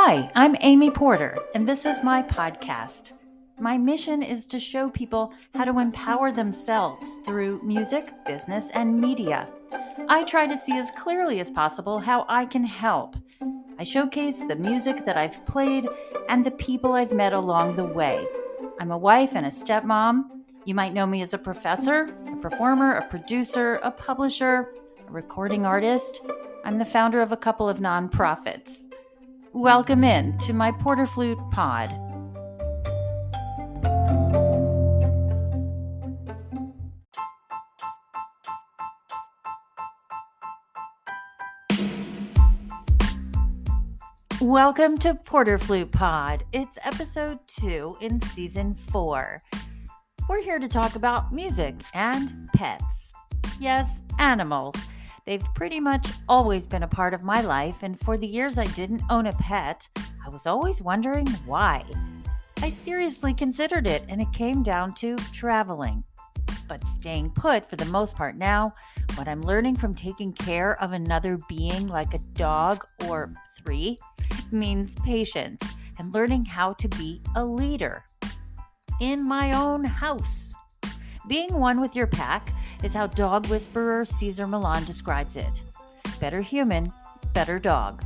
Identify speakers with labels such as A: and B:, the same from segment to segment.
A: Hi, I'm Amy Porter, and this is my podcast. My mission is to show people how to empower themselves through music, business, and media. I try to see as clearly as possible how I can help. I showcase the music that I've played and the people I've met along the way. I'm a wife and a stepmom. You might know me as a professor, a performer, a producer, a publisher, a recording artist. I'm the founder of a couple of nonprofits. Welcome in to my Porter Flute Pod. Welcome to Porter Flute Pod. It's episode 2 in season 4. We're here to talk about music and pets. Yes, animals. They've pretty much always been a part of my life, and for the years I didn't own a pet, I was always wondering why. I seriously considered it, and it came down to traveling. But staying put for the most part now, what I'm learning from taking care of another being like a dog or 3 means patience and learning how to be a leader in my own house. Being one with your pack is how dog whisperer Cesar Millan describes it. Better human, better dog.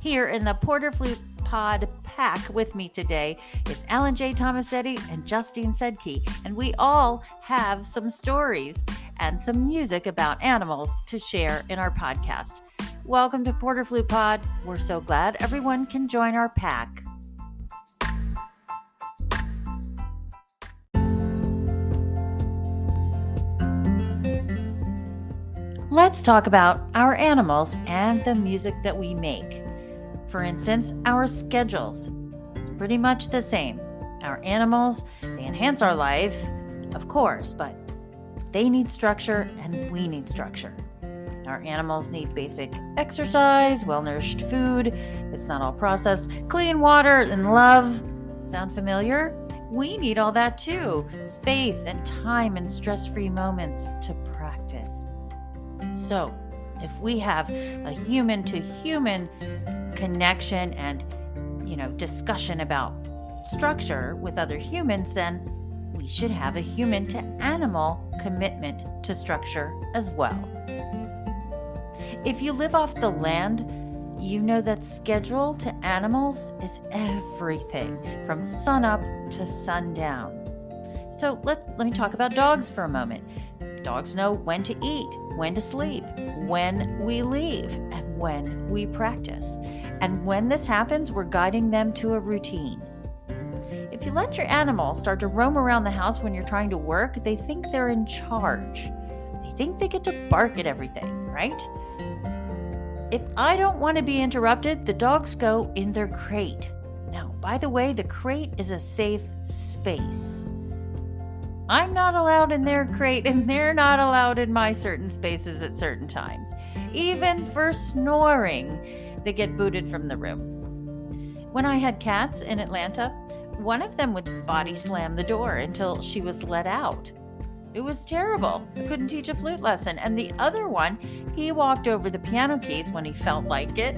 A: Here in the Porter Flute Pod pack with me today is Alan J. Tomasetti and Justine Sedky, and we all have some stories and some music about animals to share in our podcast. Welcome to Porter Flute Pod. We're so glad everyone can join our pack. Let's talk about our animals and the music that we make. For instance, our schedules. It's pretty much the same. Our animals, they enhance our life, of course, but they need structure and we need structure. Our animals need basic exercise, well-nourished food that's not all processed, clean water, and love. Sound familiar? We need all that too. Space and time and stress-free moments to practice. So, if we have a human-to-human connection and, discussion about structure with other humans, then we should have a human-to-animal commitment to structure as well. If you live off the land, you know that schedule to animals is everything from sunup to sundown. So let me talk about dogs for a moment. Dogs know when to eat, when to sleep, when we leave, and when we practice. And when this happens, we're guiding them to a routine. If you let your animal start to roam around the house when you're trying to work, they think they're in charge. They think they get to bark at everything, right? If I don't want to be interrupted, the dogs go in their crate. Now, by the way, the crate is a safe space. I'm not allowed in their crate, and they're not allowed in my certain spaces at certain times. Even for snoring, they get booted from the room. When I had cats in Atlanta, one of them would body slam the door until she was let out. It was terrible. I couldn't teach a flute lesson. And the other one, he walked over the piano keys when he felt like it.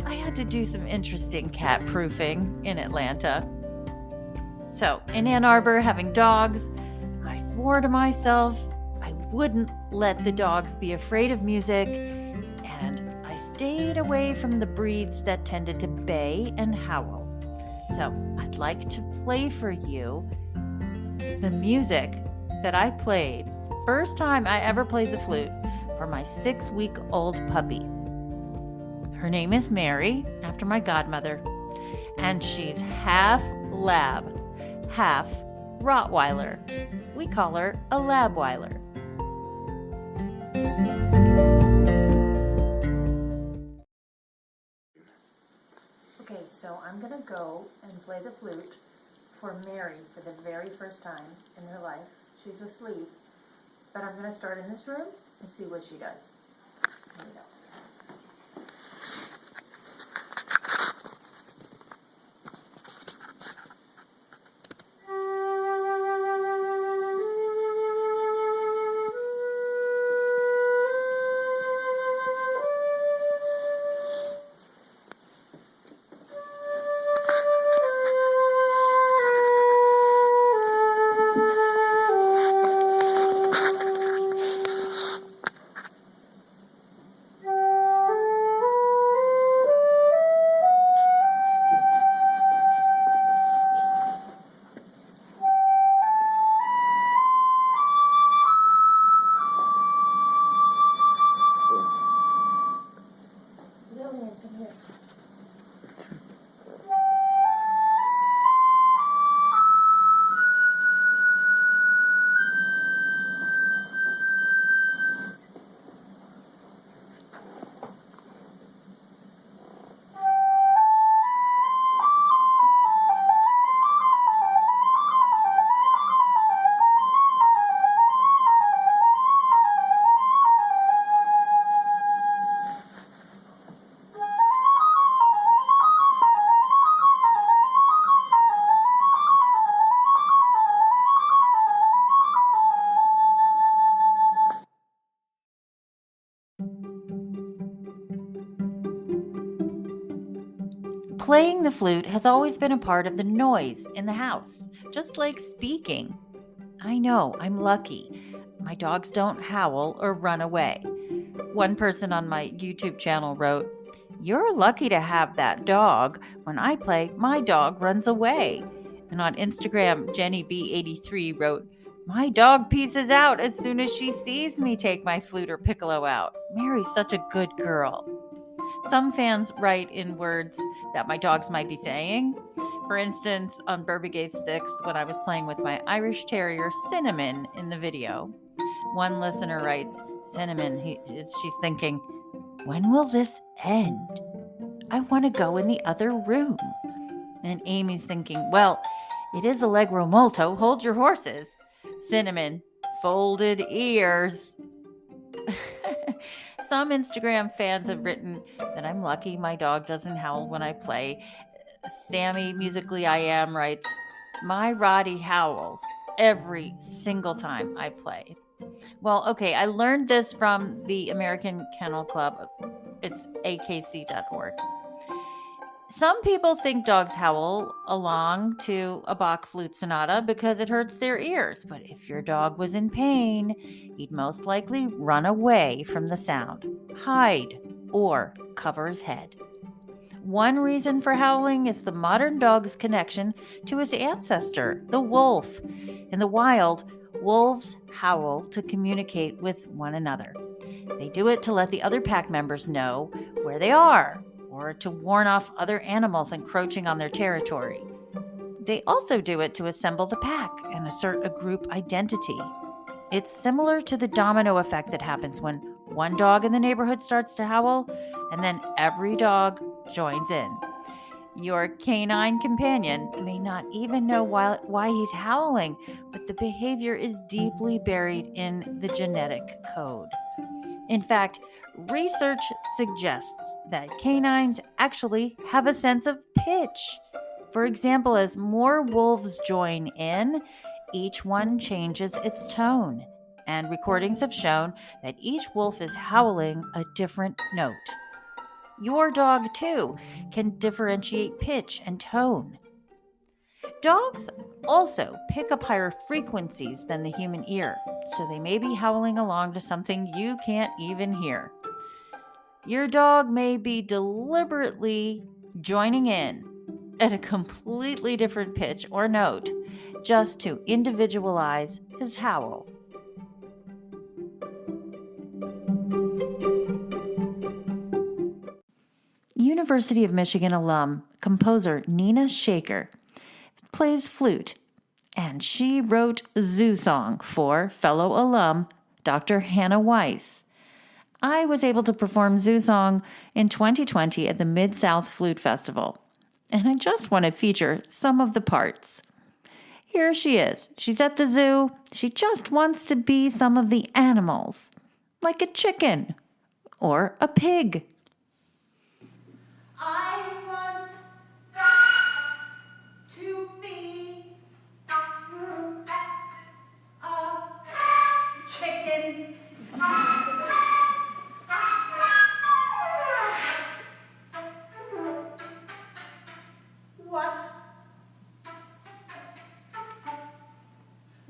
A: I had to do some interesting cat proofing in Atlanta. So, in Ann Arbor, having dogs, I swore to myself I wouldn't let the dogs be afraid of music, and I stayed away from the breeds that tended to bay and howl. So I'd like to play for you the music that I played first time I ever played the flute for my 6-week-old puppy. Her name is Mary, after my godmother, and she's half lab, half Rottweiler. We call her a Labweiler. Okay, so I'm going to go and play the flute for Mary for the very first time in her life. She's asleep, but I'm going to start in this room and see what she does. Here we go. Playing the flute has always been a part of the noise in the house, just like speaking. I know, I'm lucky. My dogs don't howl or run away. One person on my YouTube channel wrote, "You're lucky to have that dog. When I play, my dog runs away." And on Instagram, JennyB83 wrote, "My dog pieces out as soon as she sees me take my flute or piccolo out. Mary's such a good girl." Some fans write in words that my dogs might be saying. For instance, on Burbagate Sticks, when I was playing with my Irish Terrier Cinnamon in the video, one listener writes, "Cinnamon," she's thinking, "When will this end? I want to go in the other room." And Amy's thinking, "Well, it is Allegro Molto. Hold your horses." Cinnamon, "Folded ears." Some Instagram fans have written that I'm lucky my dog doesn't howl when I play. Sammy Musically I Am writes, "My Roddy howls every single time I play." Well, okay, I learned this from the American Kennel Club. It's akc.org. Some people think dogs howl along to a Bach flute sonata because it hurts their ears. But if your dog was in pain, he'd most likely run away from the sound, hide, or cover his head. One reason for howling is the modern dog's connection to his ancestor, the wolf. In the wild, wolves howl to communicate with one another. They do it to let the other pack members know where they are, or to warn off other animals encroaching on their territory. They also do it to assemble the pack and assert a group identity. It's similar to the domino effect that happens when one dog in the neighborhood starts to howl, and then every dog joins in. Your canine companion may not even know why he's howling, but the behavior is deeply buried in the genetic code. In fact, research suggests that canines actually have a sense of pitch. For example, as more wolves join in, each one changes its tone, and recordings have shown that each wolf is howling a different note. Your dog, too, can differentiate pitch and tone. Dogs also pick up higher frequencies than the human ear, so they may be howling along to something you can't even hear. Your dog may be deliberately joining in at a completely different pitch or note just to individualize his howl. University of Michigan alum, composer Nina Shekhar plays flute, and she wrote Zoo Song for fellow alum Dr. Hannah Weiss. I was able to perform Zoo Song in 2020 at the Mid-South Flute Festival, and I just want to feature some of the parts. Here she is. She's at the zoo. She just wants to be some of the animals, like a chicken or a pig.
B: I want to be a chicken.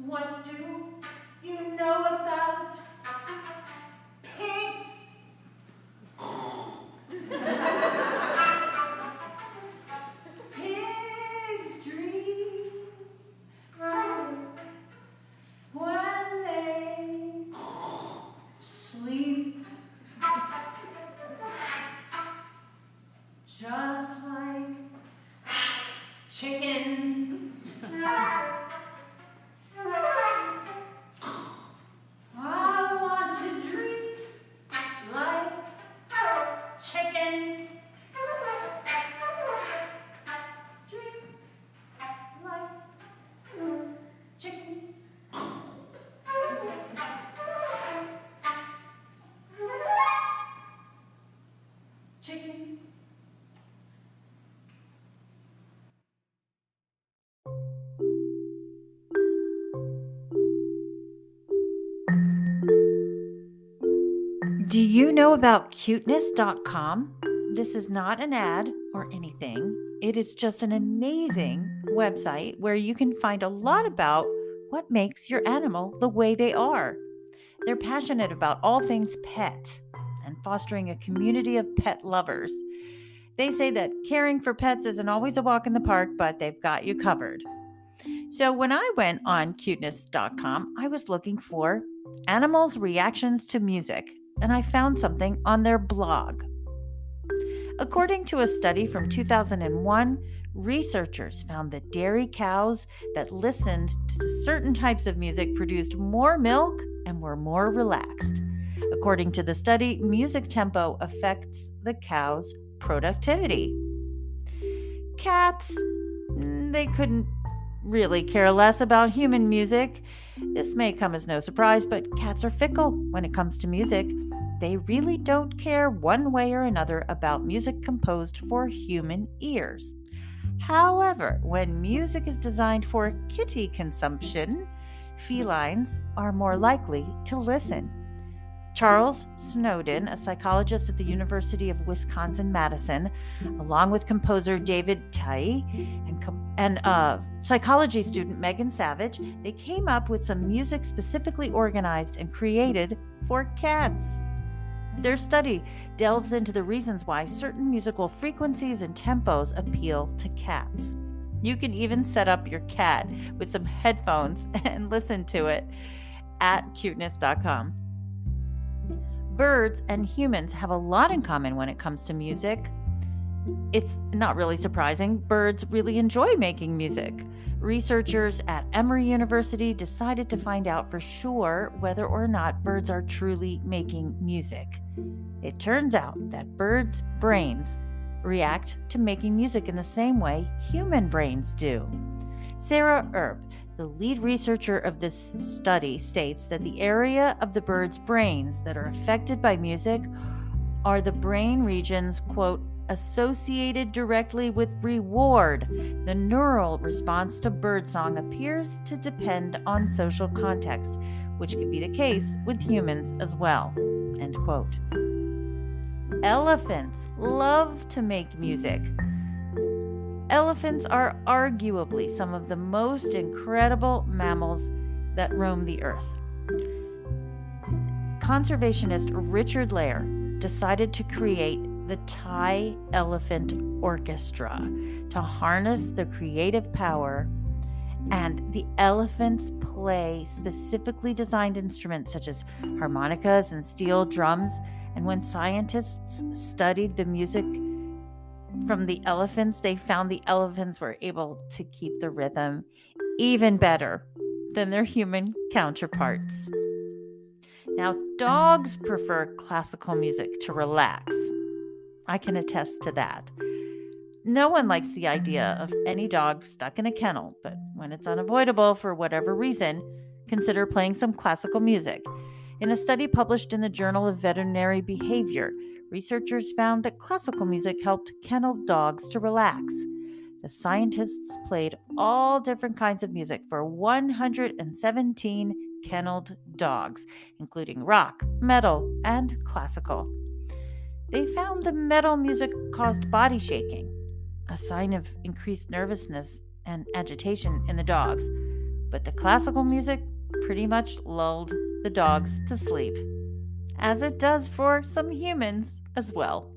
B: What do you know about pigs? Pigs dream when they sleep, just like chickens. I want to dream like chickens. Dream like chickens. Chickens.
A: Do you know about cuteness.com? this is not an ad or anything. It is just an amazing website where you can find a lot about what makes your animal the way they are. They're passionate about all things pet and fostering a community of pet lovers. They say that caring for pets isn't always a walk in the park, but they've got you covered. So when I went on cuteness.com, I was looking for animals' reactions to music, and I found something on their blog. According to a study from 2001, researchers found that dairy cows that listened to certain types of music produced more milk and were more relaxed. According to the study, music tempo affects the cow's productivity. Cats, they couldn't really care less about human music. This may come as no surprise, but cats are fickle when it comes to music. They really don't care one way or another about music composed for human ears. However, when music is designed for kitty consumption, felines are more likely to listen. Charles Snowden, a psychologist at the University of Wisconsin-Madison, along with composer David Tye and psychology student Megan Savage, they came up with some music specifically organized and created for cats. Their study delves into the reasons why certain musical frequencies and tempos appeal to cats. You can even set up your cat with some headphones and listen to it at cuteness.com. Birds and humans have a lot in common when it comes to music. It's not really surprising. Birds really enjoy making music. Researchers at Emory University decided to find out for sure whether or not birds are truly making music. It turns out that birds' brains react to making music in the same way human brains do. Sarah Earp, the lead researcher of this study, states that the area of the bird's brains that are affected by music are the brain regions, quote, associated directly with reward. The neural response to birdsong appears to depend on social context, which could be the case with humans as well, end quote. Elephants love to make music. Elephants are arguably some of the most incredible mammals that roam the earth. Conservationist Richard Lair decided to create the Thai Elephant Orchestra to harness the creative power, and the elephants play specifically designed instruments such as harmonicas and steel drums. And when scientists studied the music from the elephants, they found the elephants were able to keep the rhythm even better than their human counterparts. Now, dogs prefer classical music to relax. I can attest to that. No one likes the idea of any dog stuck in a kennel, but when it's unavoidable for whatever reason, consider playing some classical music. In a study published in the Journal of Veterinary Behavior, researchers found that classical music helped kennel dogs to relax. The scientists played all different kinds of music for 117 kenneled dogs, including rock, metal, and classical. They found the metal music caused body shaking, a sign of increased nervousness and agitation in the dogs, but the classical music pretty much lulled the dogs to sleep, as it does for some humans as well.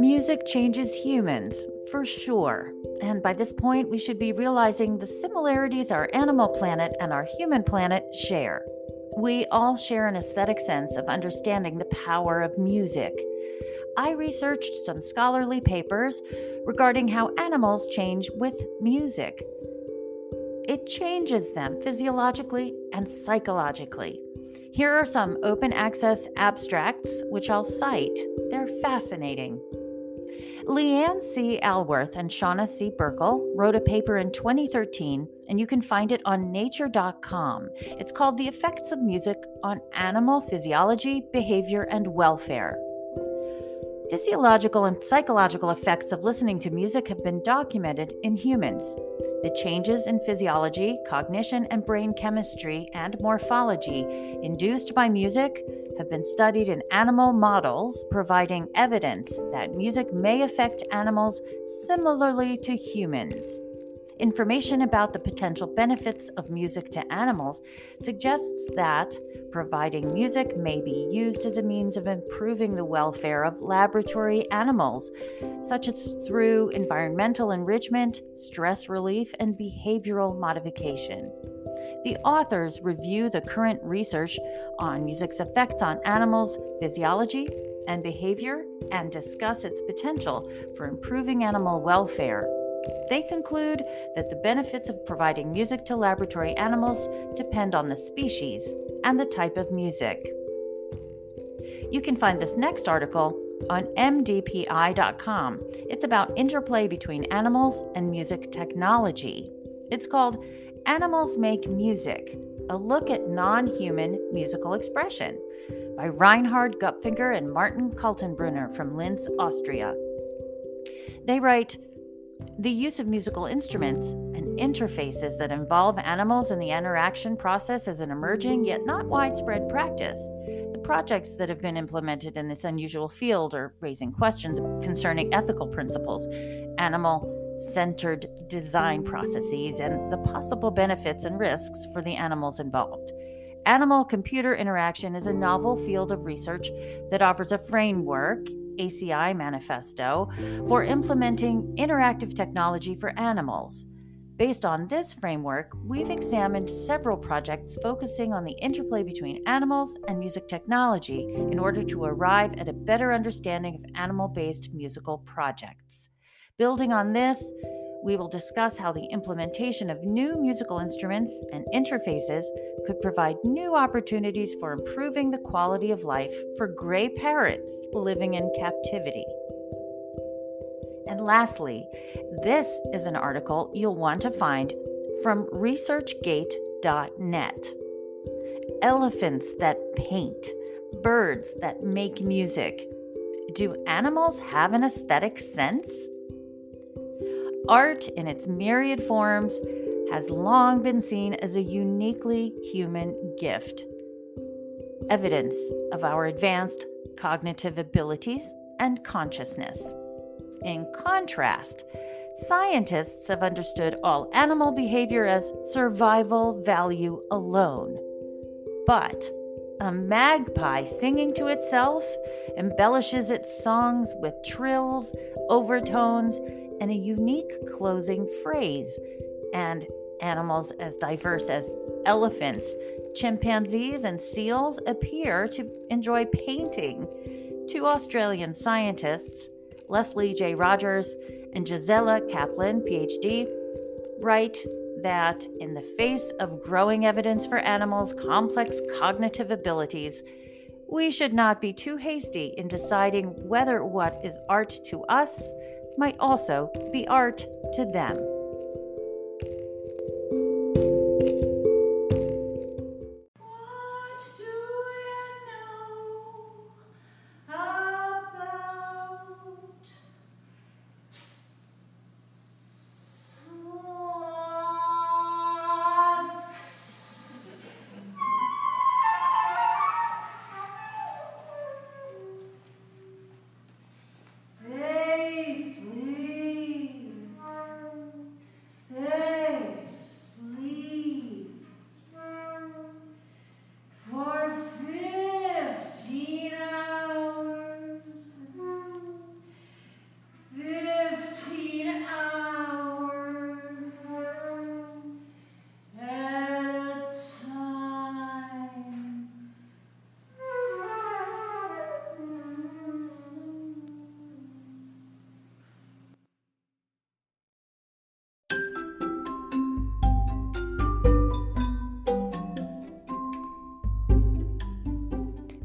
A: Music changes humans, for sure. And by this point, we should be realizing the similarities our animal planet and our human planet share. We all share an aesthetic sense of understanding the power of music. I researched some scholarly papers regarding how animals change with music. It changes them physiologically and psychologically. Here are some open access abstracts which I'll cite. They're fascinating. Leanne C. Alworth and Shauna C. Burkle wrote a paper in 2013, and you can find it on nature.com. It's called The Effects of Music on Animal Physiology, Behavior, and Welfare. Physiological and psychological effects of listening to music have been documented in humans. The changes in physiology, cognition, and brain chemistry and morphology induced by music have been studied in animal models, providing evidence that music may affect animals similarly to humans. Information about the potential benefits of music to animals suggests that providing music may be used as a means of improving the welfare of laboratory animals, such as through environmental enrichment, stress relief, and behavioral modification. The authors review the current research on music's effects on animals' physiology and behavior and discuss its potential for improving animal welfare. They conclude that the benefits of providing music to laboratory animals depend on the species and the type of music. You can find this next article on mdpi.com. It's about interplay between animals and music technology. It's called Animals Make Music, a look at non-human musical expression by Reinhard Gupfinger and Martin Kaltenbrunner from Linz, Austria. They write, the use of musical instruments and interfaces that involve animals in the interaction process is an emerging yet not widespread practice. The projects that have been implemented in this unusual field are raising questions concerning ethical principles, animal-centered design processes, and the possible benefits and risks for the animals involved. Animal-computer interaction is a novel field of research that offers a framework, ACI manifesto, for implementing interactive technology for animals. Based on this framework, we've examined several projects focusing on the interplay between animals and music technology in order to arrive at a better understanding of animal-based musical projects. Building on this, we will discuss how the implementation of new musical instruments and interfaces could provide new opportunities for improving the quality of life for gray parrots living in captivity. And lastly, this is an article you'll want to find from researchgate.net. Elephants that paint, birds that make music. Do animals have an aesthetic sense? Art in its myriad forms has long been seen as a uniquely human gift, evidence of our advanced cognitive abilities and consciousness. In contrast, scientists have understood all animal behavior as survival value alone. But a magpie singing to itself embellishes its songs with trills, overtones, and a unique closing phrase. And animals as diverse as elephants, chimpanzees, and seals appear to enjoy painting. Two Australian scientists, Leslie J. Rogers and Gisela Kaplan, PhD, write that in the face of growing evidence for animals' complex cognitive abilities, we should not be too hasty in deciding whether what is art to us might also be art to them.
B: What do you know about they sleep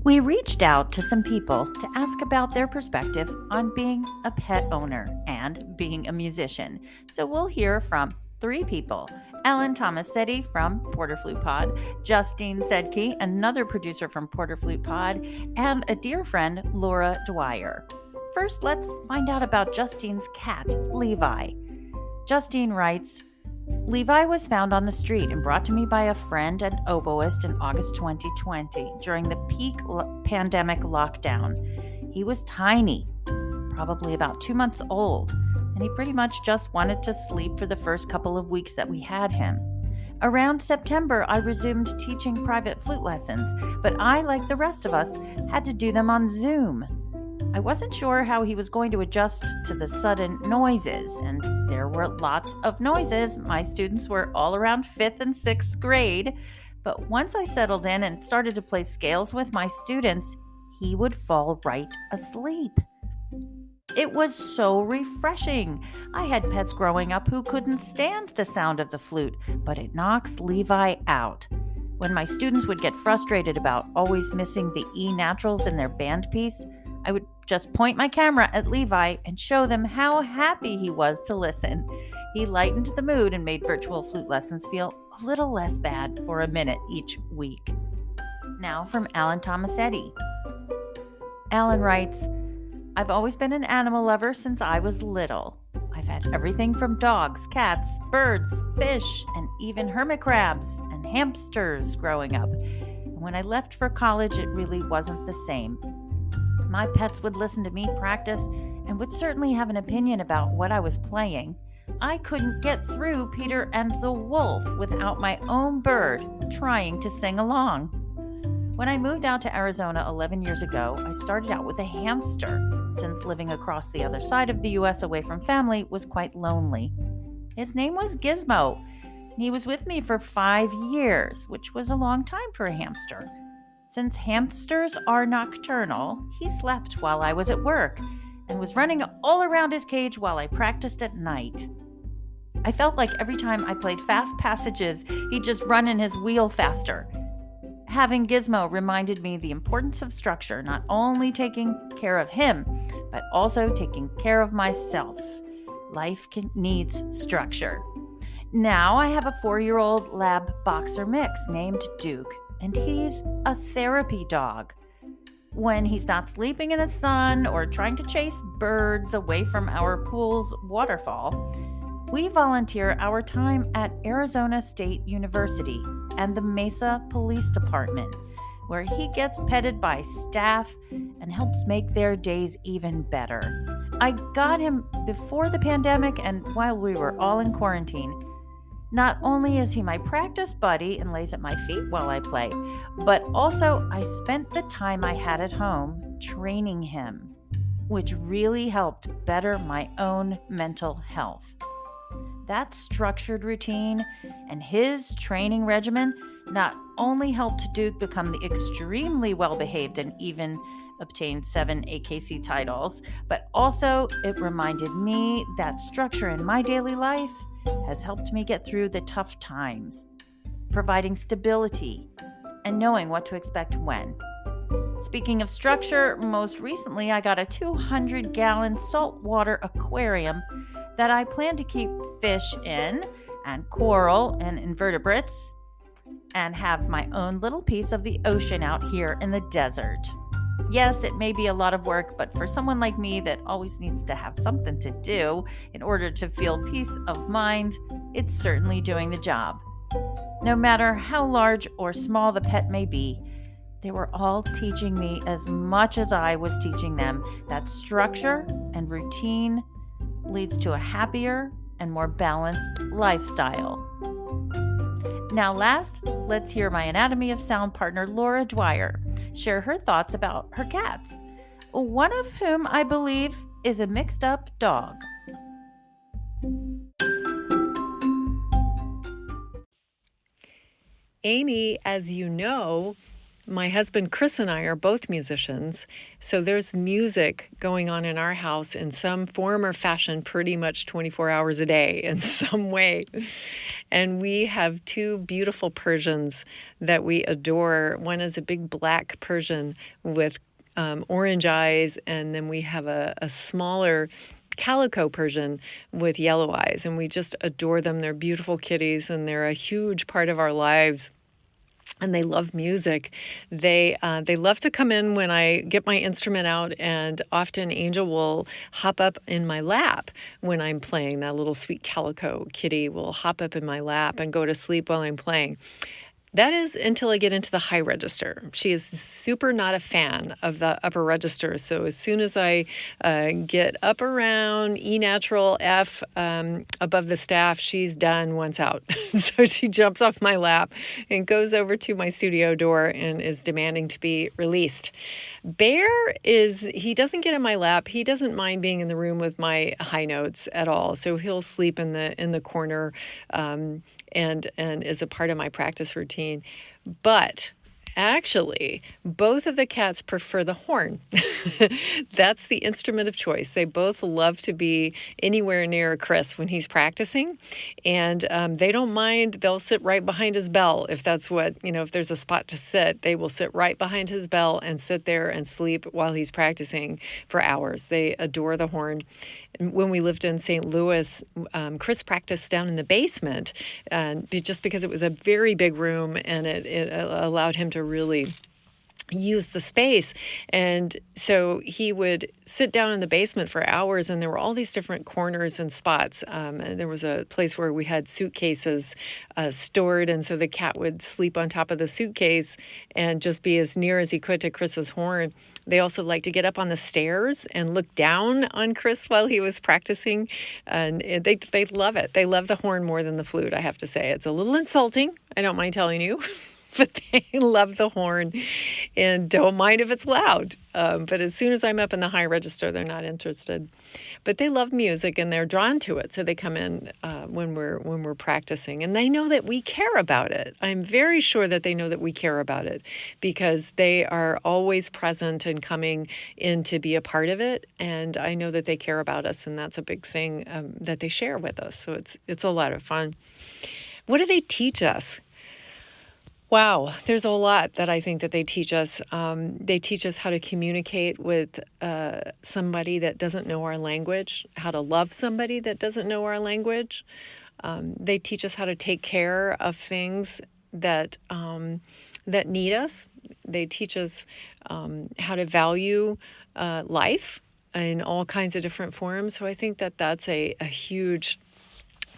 A: We reached out to some people to ask about their perspective on being a pet owner and being a musician. So we'll hear from 3 people: Ellen Tomasetti from Porter Flute Pod, Justine Sedky, another producer from Porter Flute Pod, and a dear friend, Laura Dwyer. First, let's find out about Justine's cat, Levi. Justine writes, Levi was found on the street and brought to me by a friend and oboist in August 2020 during the peak pandemic lockdown. He was tiny, probably about 2 months old, and he pretty much just wanted to sleep for the first couple of weeks that we had him. Around September, I resumed teaching private flute lessons, but I, like the rest of us, had to do them on Zoom. I wasn't sure how he was going to adjust to the sudden noises, and there were lots of noises. My students were all around 5th and 6th grade, but once I settled in and started to play scales with my students, he would fall right asleep. It was so refreshing. I had pets growing up who couldn't stand the sound of the flute, but it knocks Levi out. When my students would get frustrated about always missing the E naturals in their band piece, I would just point my camera at Levi and show them how happy he was to listen. He lightened the mood and made virtual flute lessons feel a little less bad for a minute each week. Now from Alan Tomasetti. Alan writes, I've always been an animal lover since I was little. I've had everything from dogs, cats, birds, fish, and even hermit crabs and hamsters growing up. And when I left for college, it really wasn't the same. My pets would listen to me practice and would certainly have an opinion about what I was playing. I couldn't get through Peter and the Wolf without my own bird trying to sing along. When I moved out to Arizona 11 years ago, I started out with a hamster, since living across the other side of the U.S. away from family was quite lonely. His name was Gizmo, and he was with me for 5 years, which was a long time for a hamster. Since hamsters are nocturnal, he slept while I was at work and was running all around his cage while I practiced at night. I felt like every time I played fast passages, he'd just run in his wheel faster. Having Gizmo reminded me the importance of structure, not only taking care of him, but also taking care of myself. Life needs structure. Now I have a 4-year-old lab boxer mix named Duke, and he's a therapy dog. When he's not sleeping in the sun or trying to chase birds away from our pool's waterfall, we volunteer our time at Arizona State University and the Mesa Police Department, where he gets petted by staff and helps make their days even better. I got him before the pandemic and while we were all in quarantine. Not only is he my practice buddy and lays at my feet while I play, but also I spent the time I had at home training him, which really helped better my own mental health. That structured routine and his training regimen not only helped Duke become the extremely well-behaved and even obtained 7 AKC titles, but also it reminded me that structure in my daily life has helped me get through the tough times, providing stability and knowing what to expect when. Speaking of structure, most recently I got a 200-gallon saltwater aquarium that I plan to keep fish in and coral and invertebrates and have my own little piece of the ocean out here in the desert. Yes, it may be a lot of work, but for someone like me that always needs to have something to do in order to feel peace of mind, it's certainly doing the job. No matter how large or small the pet may be, they were all teaching me as much as I was teaching them that structure and routine leads to a happier and more balanced lifestyle. Now last, let's hear my Anatomy of Sound partner Laura Dwyer share her thoughts about her cats, one of whom I believe is a mixed-up dog.
C: Amy, as you know, my husband Chris and I are both musicians, so there's music going on in our house in some form or fashion pretty much 24 hours a day in some way. And we have two beautiful Persians that we adore. One is a big black Persian with orange eyes, and then we have a smaller calico Persian with yellow eyes, and we just adore them. They're beautiful kitties, and they're a huge part of our lives. And they love music. They love to come in when I get my instrument out, and often Angel will hop up in my lap when I'm playing. That little sweet calico kitty will hop up in my lap and go to sleep while I'm playing. That is until I get into the high register. She is super not a fan of the upper register. So as soon as I get up around E natural F above the staff, she's done once out. So she jumps off my lap and goes over to my studio door and is demanding to be released. Bear he doesn't get in my lap. He doesn't mind being in the room with my high notes at all. So he'll sleep in the corner and is a part of my practice routine. But actually, both of the cats prefer the horn. That's the instrument of choice. They both love to be anywhere near Chris when he's practicing, and they don't mind. They'll sit right behind his bell if that's what, if there's a spot to sit, they will sit right behind his bell and sit there and sleep while he's practicing for hours. They adore the horn. When we lived in St. Louis, Chris practiced down in the basement, just because it was a very big room and it allowed him to really use the space. And so he would sit down in the basement for hours, and there were all these different corners and spots. And there was a place where we had suitcases stored, and so the cat would sleep on top of the suitcase and just be as near as he could to Chris's horn. They also liked to get up on the stairs and look down on Chris while he was practicing, and they love it. They love the horn more than the flute, I have to say. It's a little insulting, I don't mind telling you. But they love the horn and don't mind if it's loud. But as soon as I'm up in the high register, they're not interested. But they love music and they're drawn to it, so they come in when we're practicing, and they know that we care about it. I'm very sure that they know that we care about it because they are always present and coming in to be a part of it. And I know that they care about us, and that's a big thing that they share with us. So it's a lot of fun. What do they teach us? Wow, there's a lot that I think that they teach us. They teach us how to communicate with somebody that doesn't know our language, how to love somebody that doesn't know our language. They teach us how to take care of things that need us. They teach us how to value life in all kinds of different forms. So I think that that's a huge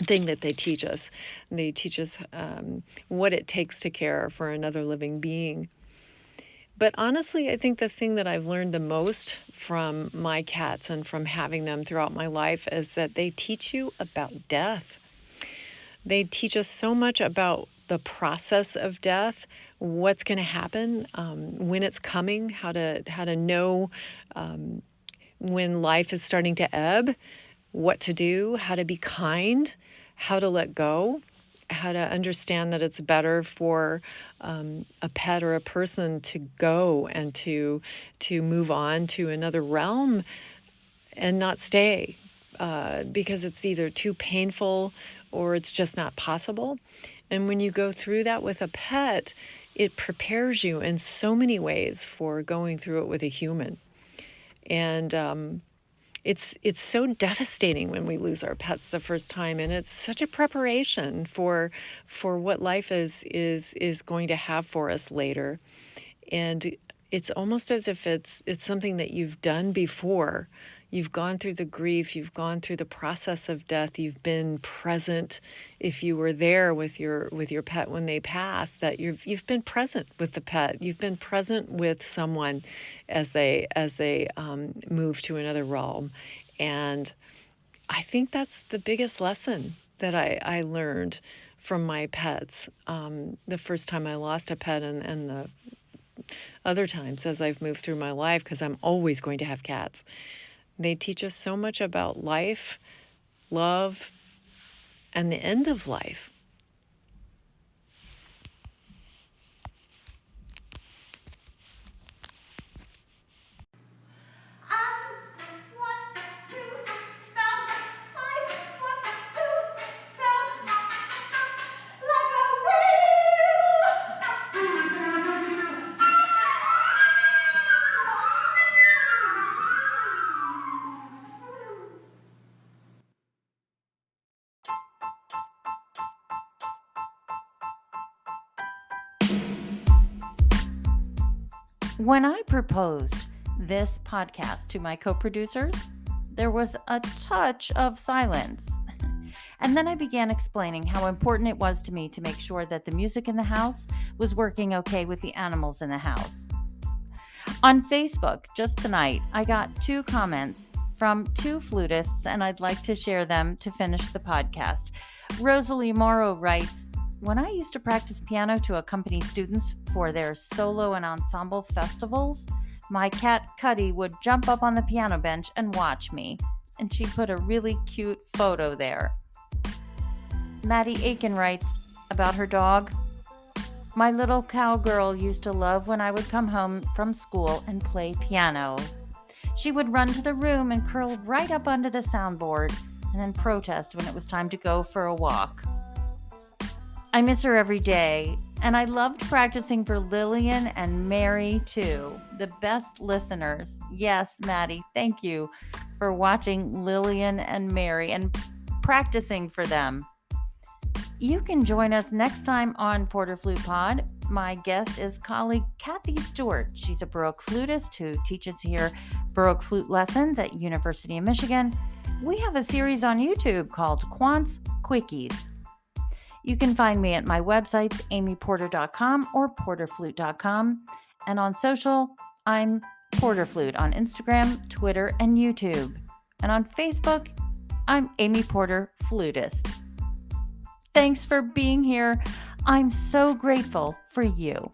C: thing that they teach us. They teach us what it takes to care for another living being. But honestly, I think the thing that I've learned the most from my cats and from having them throughout my life is that they teach you about death. They teach us so much about the process of death, what's going to happen, when it's coming, how to know when life is starting to ebb, what to do, how to be kind, how to let go, how to understand that it's better for a pet or a person to go and to move on to another realm and not stay because it's either too painful or it's just not possible. And when you go through that with a pet, it prepares you in so many ways for going through it with a human. And it's so devastating when we lose our pets the first time, and it's such a preparation for what life is going to have for us later. And it's almost as if it's something that you've done before. You've gone through the grief, you've gone through the process of death, you've been present. If you were there with your pet when they passed, that you've been present with the pet. You've been present with someone as they move to another realm. And I think that's the biggest lesson that I learned from my pets. The first time I lost a pet and the other times as I've moved through my life, because I'm always going to have cats. They teach us so much about life, love, and the end of life.
A: When I proposed this podcast to my co-producers, there was a touch of silence. And then I began explaining how important it was to me to make sure that the music in the house was working okay with the animals in the house. On Facebook, just tonight, I got 2 comments from 2 flutists, and I'd like to share them to finish the podcast. Rosalie Morrow writes, "When I used to practice piano to accompany students for their solo and ensemble festivals, my cat Cuddy would jump up on the piano bench and watch me." And she put a really cute photo there. Maddie Aiken writes about her dog, "My little cowgirl used to love when I would come home from school and play piano. She would run to the room and curl right up under the soundboard and then protest when it was time to go for a walk. I miss her every day, and I loved practicing for Lillian and Mary too, the best listeners." Yes, Maddie, thank you for watching Lillian and Mary and practicing for them. You can join us next time on Porter Flute Pod. My guest is colleague Kathy Stewart. She's a Baroque flutist who teaches here Baroque flute lessons at University of Michigan. We have a series on YouTube called Quant's Quickies. You can find me at my websites, amyporter.com or porterflute.com. And on social, I'm Porterflute on Instagram, Twitter, and YouTube. And on Facebook, I'm Amy Porter Flutist. Thanks for being here. I'm so grateful for you.